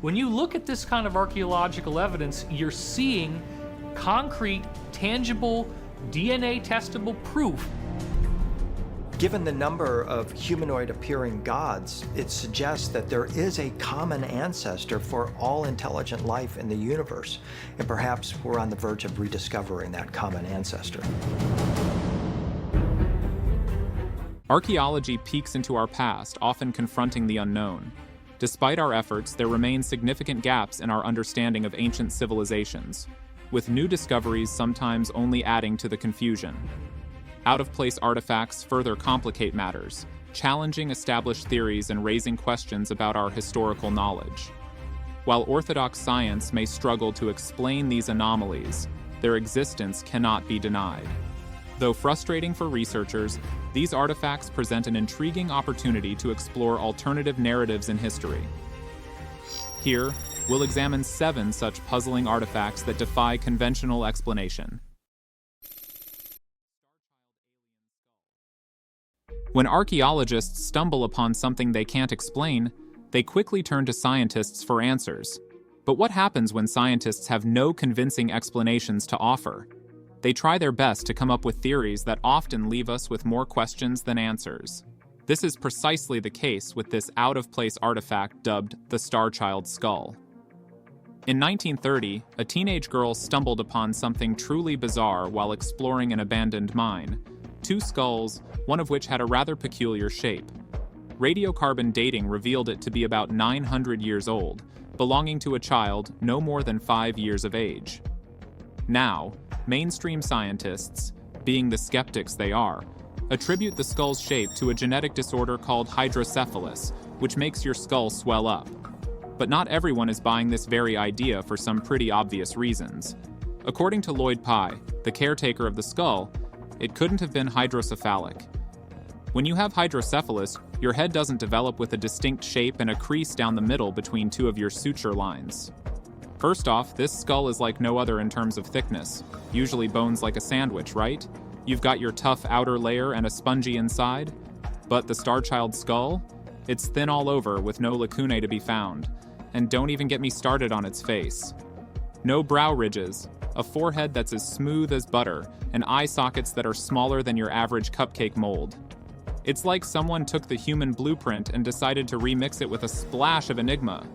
When you look at this kind of archaeological evidence, you're seeing concrete, tangible, DNA testable proof. Given the number of humanoid-appearing gods, it suggests that there is a common ancestor for all intelligent life in the universe, and perhaps we're on the verge of rediscovering that common ancestor. Archaeology peeks into our past, often confronting the unknown. Despite our efforts, there remain significant gaps in our understanding of ancient civilizations, with new discoveries sometimes only adding to the confusion. Out-of-place artifacts further complicate matters, challenging established theories and raising questions about our historical knowledge. While orthodox science may struggle to explain these anomalies, their existence cannot be denied. Though frustrating for researchers, these artifacts present an intriguing opportunity to explore alternative narratives in history. Here, we'll examine 7 such puzzling artifacts that defy conventional explanation. When archaeologists stumble upon something they can't explain, they quickly turn to scientists for answers. But what happens when scientists have no convincing explanations to offer? They try their best to come up with theories that often leave us with more questions than answers. This is precisely the case with this out-of-place artifact dubbed the Starchild Skull. In 1930, a teenage girl stumbled upon something truly bizarre while exploring an abandoned mine. 2 skulls, one of which had a rather peculiar shape. Radiocarbon dating revealed it to be about 900 years old, belonging to a child no more than 5 years of age. Now, mainstream scientists, being the skeptics they are, attribute the skull's shape to a genetic disorder called hydrocephalus, which makes your skull swell up. But not everyone is buying this very idea for some pretty obvious reasons. According to Lloyd Pye, the caretaker of the skull, it couldn't have been hydrocephalic. When you have hydrocephalus, your head doesn't develop with a distinct shape and a crease down the middle between 2 of your suture lines. First off, this skull is like no other in terms of thickness, usually bones like a sandwich, right? You've got your tough outer layer and a spongy inside. But the Starchild skull? It's thin all over with no lacunae to be found. And don't even get me started on its face. No brow ridges, a forehead that's as smooth as butter, and eye sockets that are smaller than your average cupcake mold. It's like someone took the human blueprint and decided to remix it with a splash of enigma.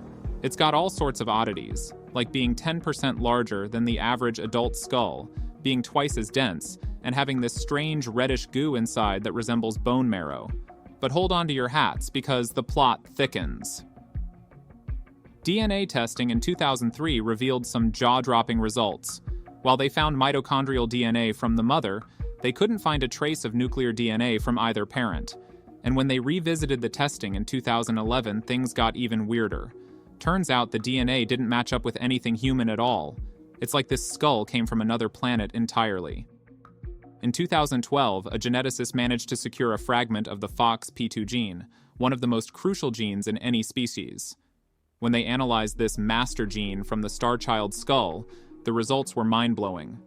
It's got all sorts of oddities, like being 10% larger than the average adult skull, being twice as dense, and having this strange reddish goo inside that resembles bone marrow. But hold on to your hats, because the plot thickens. DNA testing in 2003 revealed some jaw-dropping results. While they found mitochondrial DNA from the mother, they couldn't find a trace of nuclear DNA from either parent. And when they revisited the testing in 2011, things got even weirder. Turns out the DNA didn't match up with anything human at all. It's like this skull came from another planet entirely. In 2012, a geneticist managed to secure a fragment of the FOXP2 gene, one of the most crucial genes in any species. When they analyzed this master gene from the Starchild skull, the results were mind-blowing.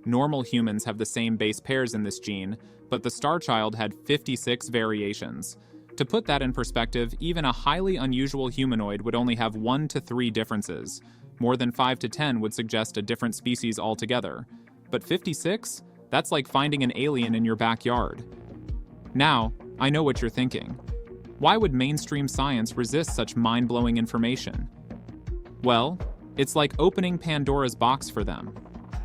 Normal humans have the same base pairs in this gene, but the Starchild had 56 variations. To put that in perspective, even a highly unusual humanoid would only have 1 to 3 differences. More than 5 to 10 would suggest a different species altogether. But 56? That's like finding an alien in your backyard. Now, I know what you're thinking. Why would mainstream science resist such mind-blowing information? Well, it's like opening Pandora's box for them.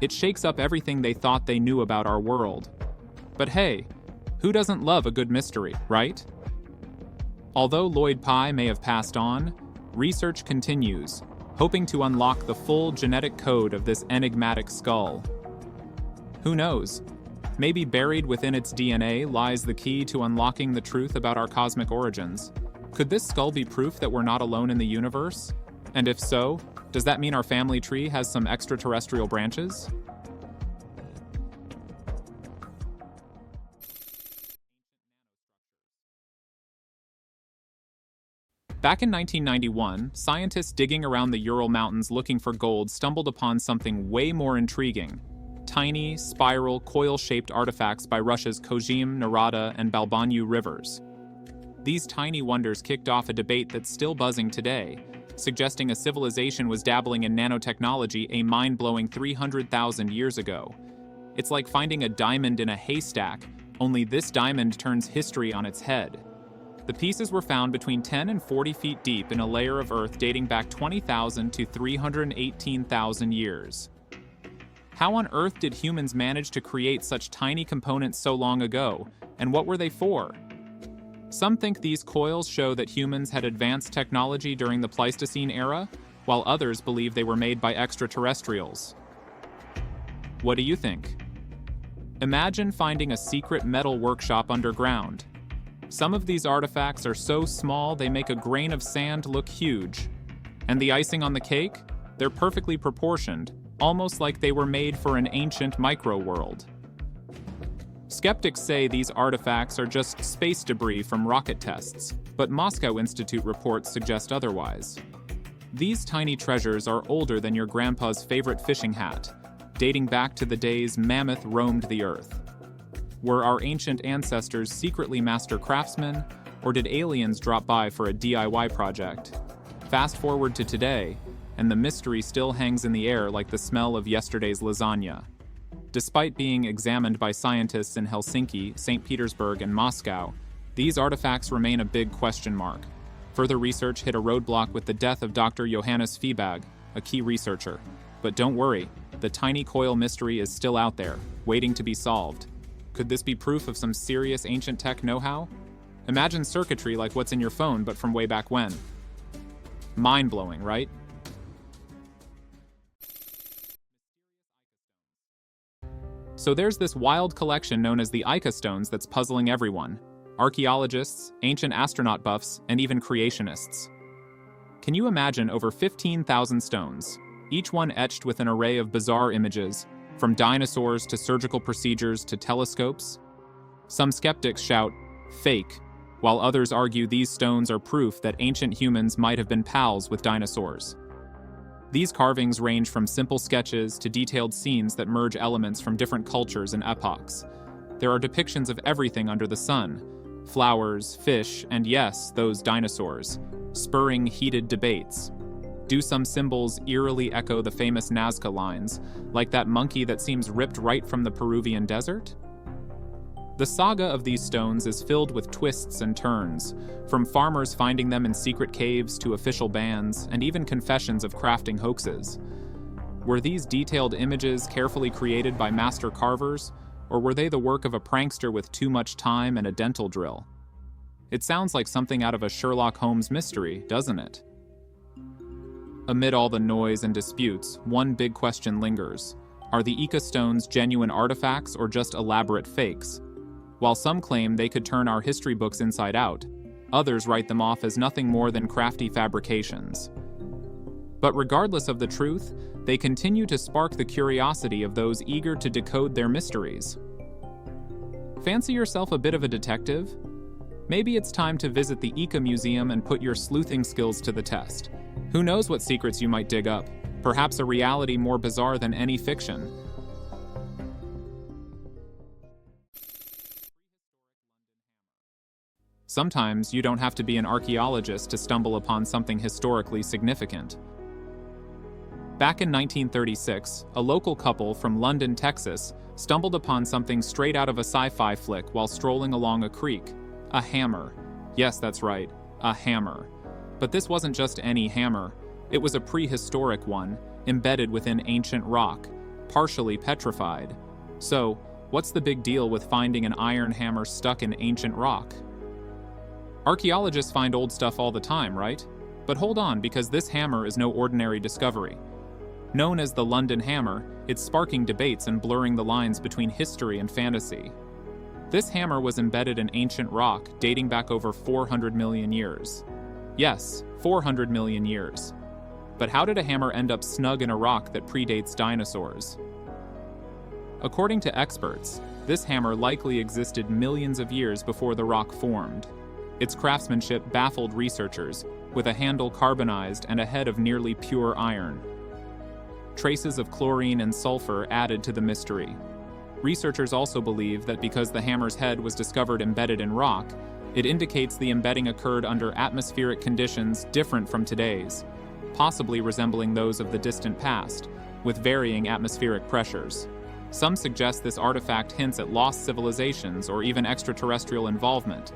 It shakes up everything they thought they knew about our world. But hey, who doesn't love a good mystery, right? Although Lloyd Pye may have passed on, research continues, hoping to unlock the full genetic code of this enigmatic skull. Who knows? Maybe buried within its DNA lies the key to unlocking the truth about our cosmic origins. Could this skull be proof that we're not alone in the universe? And if so, does that mean our family tree has some extraterrestrial branches? Back in 1991, scientists digging around the Ural Mountains looking for gold stumbled upon something way more intriguing. Tiny, spiral, coil-shaped artifacts by Russia's Kozhim, Narada, and Balbanyu rivers. These tiny wonders kicked off a debate that's still buzzing today. suggesting a civilization was dabbling in nanotechnology a mind-blowing 300,000 years ago. It's like finding a diamond in a haystack, only this diamond turns history on its head. The pieces were found between 10 and 40 feet deep in a layer of earth dating back 20,000 to 318,000 years. How on earth did humans manage to create such tiny components so long ago, and what were they for? Some think these coils show that humans had advanced technology during the Pleistocene era, while others believe they were made by extraterrestrials. What do you think? Imagine finding a secret metal workshop underground. Some of these artifacts are so small they make a grain of sand look huge. And the icing on the cake? They're perfectly proportioned, almost like they were made for an ancient micro-world. Skeptics say these artifacts are just space debris from rocket tests, but Moscow Institute reports suggest otherwise. These tiny treasures are older than your grandpa's favorite fishing hat, dating back to the days mammoth roamed the earth. Were our ancient ancestors secretly master craftsmen, or did aliens drop by for a DIY project? Fast forward to today, and the mystery still hangs in the air like the smell of yesterday's lasagna. Despite being examined by scientists in Helsinki, St. Petersburg, and Moscow, these artifacts remain a big question mark. Further research hit a roadblock with the death of Dr. Johannes Fibag, a key researcher. But don't worry, the tiny coil mystery is still out there, waiting to be solved. Could this be proof of some serious ancient tech know-how? Imagine circuitry like what's in your phone, but from way back when. Mind-blowing, right? So there's this wild collection known as the Ica stones that's puzzling everyone. Archaeologists, ancient astronaut buffs, and even creationists. Can you imagine over 15,000 stones, each one etched with an array of bizarre images, from dinosaurs to surgical procedures to telescopes? Some skeptics shout, fake, while others argue these stones are proof that ancient humans might have been pals with dinosaurs. These carvings range from simple sketches to detailed scenes that merge elements from different cultures and epochs. There are depictions of everything under the sun: flowers, fish, and yes, those dinosaurs, spurring heated debates. Do some symbols eerily echo the famous Nazca lines, like that monkey that seems ripped right from the Peruvian desert? The saga of these stones is filled with twists and turns, from farmers finding them in secret caves to official bans, and even confessions of crafting hoaxes. Were these detailed images carefully created by master carvers, or were they the work of a prankster with too much time and a dental drill? It sounds like something out of a Sherlock Holmes mystery, doesn't it? Amid all the noise and disputes, one big question lingers. Are the Ica stones genuine artifacts or just elaborate fakes? While some claim they could turn our history books inside out, others write them off as nothing more than crafty fabrications. But regardless of the truth, they continue to spark the curiosity of those eager to decode their mysteries. Fancy yourself a bit of a detective? Maybe it's time to visit the Ica Museum and put your sleuthing skills to the test. Who knows what secrets you might dig up? Perhaps a reality more bizarre than any fiction. Sometimes you don't have to be an archaeologist to stumble upon something historically significant. Back in 1936, a local couple from London, Texas, stumbled upon something straight out of a sci-fi flick while strolling along a creek. A hammer. Yes, that's right, a hammer. But this wasn't just any hammer. It was a prehistoric one, embedded within ancient rock, partially petrified. So, what's the big deal with finding an iron hammer stuck in ancient rock? Archaeologists find old stuff all the time, right? But hold on, because this hammer is no ordinary discovery. Known as the London Hammer, it's sparking debates and blurring the lines between history and fantasy. This hammer was embedded in ancient rock dating back over 400 million years. Yes, 400 million years. But how did a hammer end up snug in a rock that predates dinosaurs? According to experts, this hammer likely existed millions of years before the rock formed. Its craftsmanship baffled researchers, with a handle carbonized and a head of nearly pure iron. Traces of chlorine and sulfur added to the mystery. Researchers also believe that because the hammer's head was discovered embedded in rock, it indicates the embedding occurred under atmospheric conditions different from today's, possibly resembling those of the distant past, with varying atmospheric pressures. Some suggest this artifact hints at lost civilizations or even extraterrestrial involvement.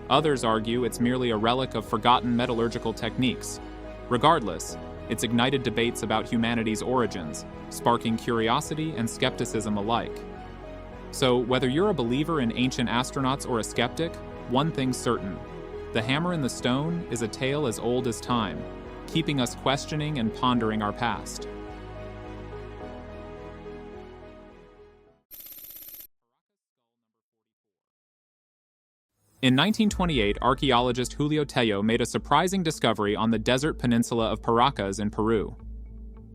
Others argue it's merely a relic of forgotten metallurgical techniques. Regardless, it's ignited debates about humanity's origins, sparking curiosity and skepticism alike. So, whether you're a believer in ancient astronauts or a skeptic, one thing's certain: the hammer and the stone is a tale as old as time, keeping us questioning and pondering our past. In 1928, archaeologist Julio Tello made a surprising discovery on the desert peninsula of Paracas in Peru.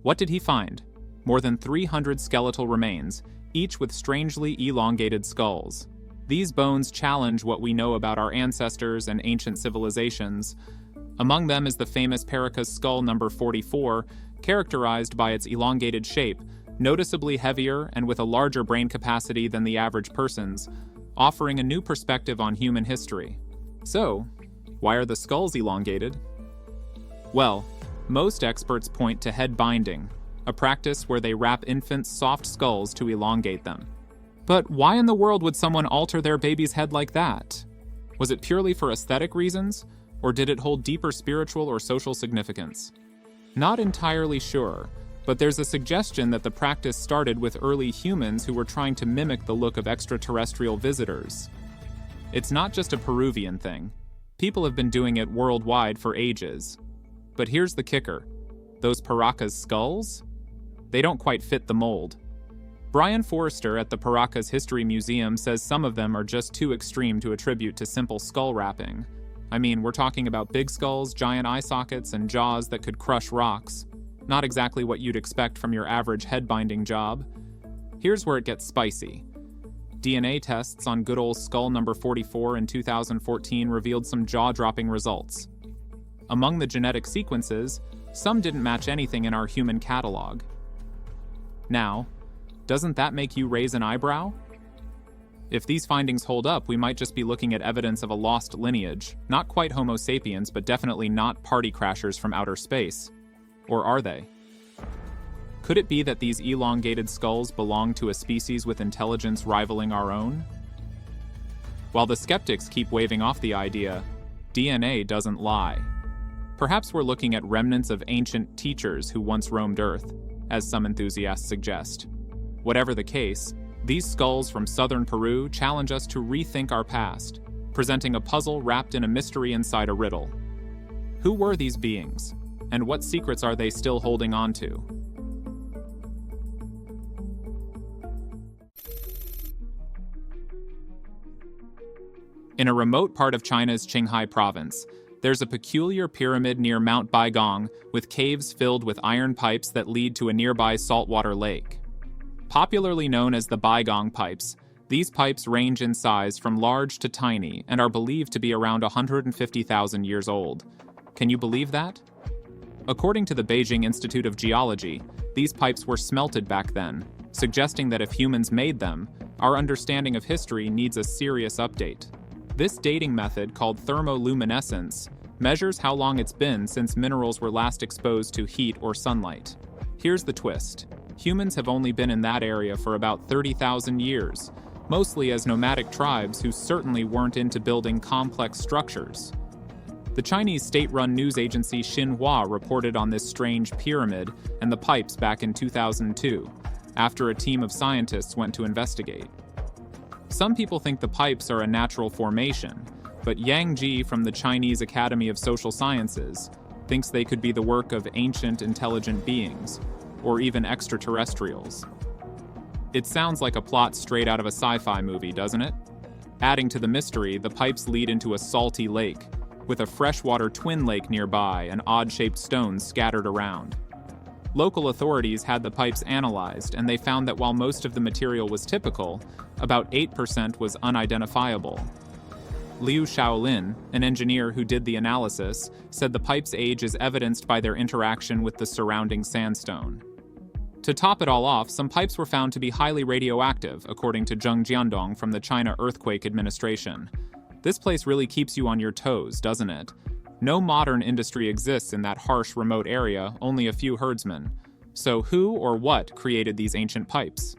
What did he find? More than 300 skeletal remains, each with strangely elongated skulls. These bones challenge what we know about our ancestors and ancient civilizations. Among them is the famous Paracas skull number 44, characterized by its elongated shape, noticeably heavier and with a larger brain capacity than the average person's, offering a new perspective on human history. So, why are the skulls elongated? Well, most experts point to head binding, a practice where they wrap infants' soft skulls to elongate them. But why in the world would someone alter their baby's head like that? Was it purely for aesthetic reasons, or did it hold deeper spiritual or social significance? Not entirely sure, but there's a suggestion that the practice started with early humans who were trying to mimic the look of extraterrestrial visitors. It's not just a Peruvian thing. People have been doing it worldwide for ages. But here's the kicker. Those Paracas skulls? They don't quite fit the mold. Brian Forrester at the Paracas History Museum says some of them are just too extreme to attribute to simple skull wrapping. I mean, we're talking about big skulls, giant eye sockets, and jaws that could crush rocks. Not exactly what you'd expect from your average head-binding job. Here's where it gets spicy. DNA tests on good old skull number 44 in 2014 revealed some jaw-dropping results. Among the genetic sequences, some didn't match anything in our human catalog. Now, doesn't that make you raise an eyebrow? If these findings hold up, we might just be looking at evidence of a lost lineage, not quite Homo sapiens, but definitely not party crashers from outer space. Or are they? Could it be that these elongated skulls belong to a species with intelligence rivaling our own? While the skeptics keep waving off the idea, DNA doesn't lie. Perhaps we're looking at remnants of ancient teachers who once roamed Earth, as some enthusiasts suggest. Whatever the case, these skulls from southern Peru challenge us to rethink our past, presenting a puzzle wrapped in a mystery inside a riddle. Who were these beings? And what secrets are they still holding on to? In a remote part of China's Qinghai province, there's a peculiar pyramid near Mount Baigong with caves filled with iron pipes that lead to a nearby saltwater lake. Popularly known as the Baigong pipes, these pipes range in size from large to tiny and are believed to be around 150,000 years old. Can you believe that? According to the Beijing Institute of Geology, these pipes were smelted back then, suggesting that if humans made them, our understanding of history needs a serious update. This dating method, called thermoluminescence, measures how long it's been since minerals were last exposed to heat or sunlight. Here's the twist. Humans have only been in that area for about 30,000 years, mostly as nomadic tribes who certainly weren't into building complex structures. The Chinese state-run news agency Xinhua reported on this strange pyramid and the pipes back in 2002, after a team of scientists went to investigate. Some people think the pipes are a natural formation, but Yang Ji from the Chinese Academy of Social Sciences thinks they could be the work of ancient intelligent beings, or even extraterrestrials. It sounds like a plot straight out of a sci-fi movie, doesn't it? Adding to the mystery, the pipes lead into a salty lake, with a freshwater twin lake nearby and odd-shaped stones scattered around. Local authorities had the pipes analyzed, and they found that while most of the material was typical, about 8% was unidentifiable. Liu Shaolin, an engineer who did the analysis, said the pipe's age is evidenced by their interaction with the surrounding sandstone. To top it all off, some pipes were found to be highly radioactive, according to Zheng Jiandong from the China Earthquake Administration. This place really keeps you on your toes, doesn't it? No modern industry exists in that harsh, remote area, only a few herdsmen. So who or what created these ancient pipes?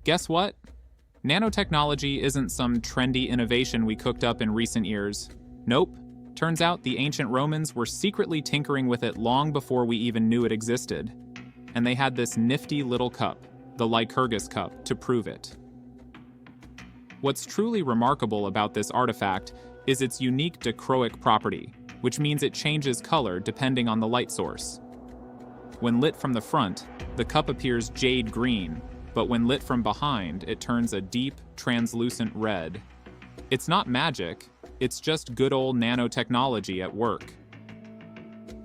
Guess what? Nanotechnology isn't some trendy innovation we cooked up in recent years. Nope. Turns out the ancient Romans were secretly tinkering with it long before we even knew it existed. And they had this nifty little cup, the Lycurgus cup, to prove it. What's truly remarkable about this artifact is its unique dichroic property, which means it changes color depending on the light source. When lit from the front, the cup appears jade green, but when lit from behind, it turns a deep, translucent red. It's not magic, it's just good old nanotechnology at work.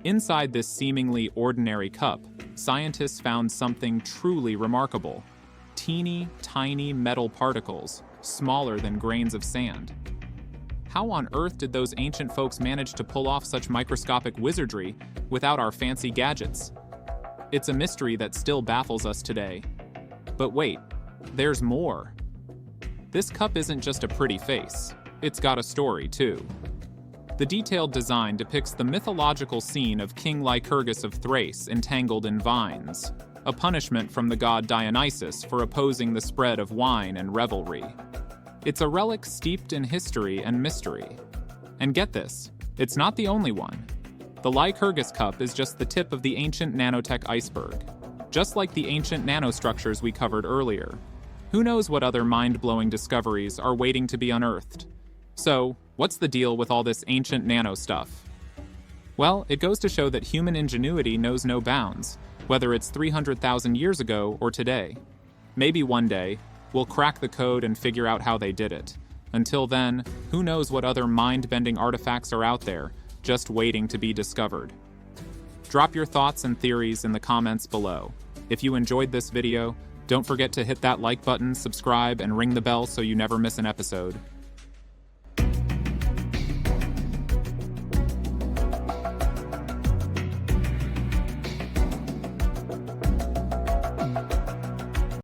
Inside this seemingly ordinary cup, scientists found something truly remarkable. Teeny, tiny metal particles, smaller than grains of sand. How on earth did those ancient folks manage to pull off such microscopic wizardry without our fancy gadgets? It's a mystery that still baffles us today. But wait, there's more. This cup isn't just a pretty face, it's got a story too. The detailed design depicts the mythological scene of King Lycurgus of Thrace entangled in vines, a punishment from the god Dionysus for opposing the spread of wine and revelry. It's a relic steeped in history and mystery. And get this, it's not the only one. The Lycurgus cup is just the tip of the ancient nanotech iceberg. Just like the ancient nanostructures we covered earlier. Who knows what other mind-blowing discoveries are waiting to be unearthed? So, what's the deal with all this ancient nano stuff? Well, it goes to show that human ingenuity knows no bounds, whether it's 300,000 years ago or today. Maybe one day, we'll crack the code and figure out how they did it. Until then, who knows what other mind-bending artifacts are out there, just waiting to be discovered. Drop your thoughts and theories in the comments below. If you enjoyed this video, don't forget to hit that like button, subscribe, and ring the bell so you never miss an episode.